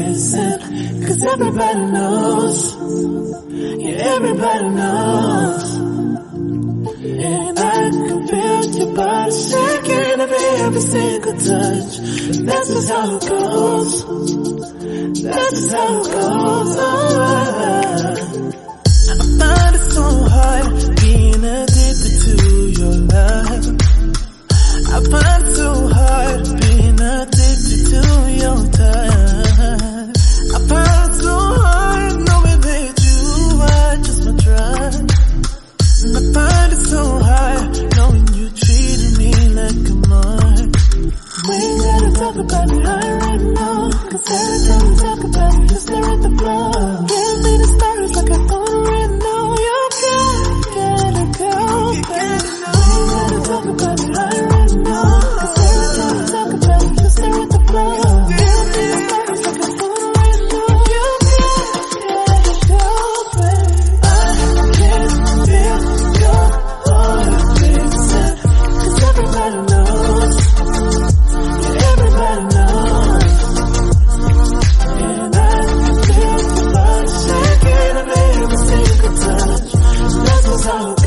listen, cause everybody knows. Yeah, everybody knows. And I can feel your body shaking every single touch. That's just how it goes. That's just how it goes. I find it so hard being addicted to your love. I find it so hard being addicted to your touch. I find it so hard knowing that you are just my drug. And I find it so hard knowing you treated me like a mark. We ain't gotta talk about it right now, cause every time we talk about it, you stare at the floor. Give me the stars like I don't already know. You gotta go back. We ain't gotta talk about it right now, cause every time we talk about it, you stare at the floor. Give me the stars like I don't already know. You gotta go back. I can feel your heart racing, cause everybody knows. Yeah, everybody knows. And I can feel your body shaking every single touch. That's what's how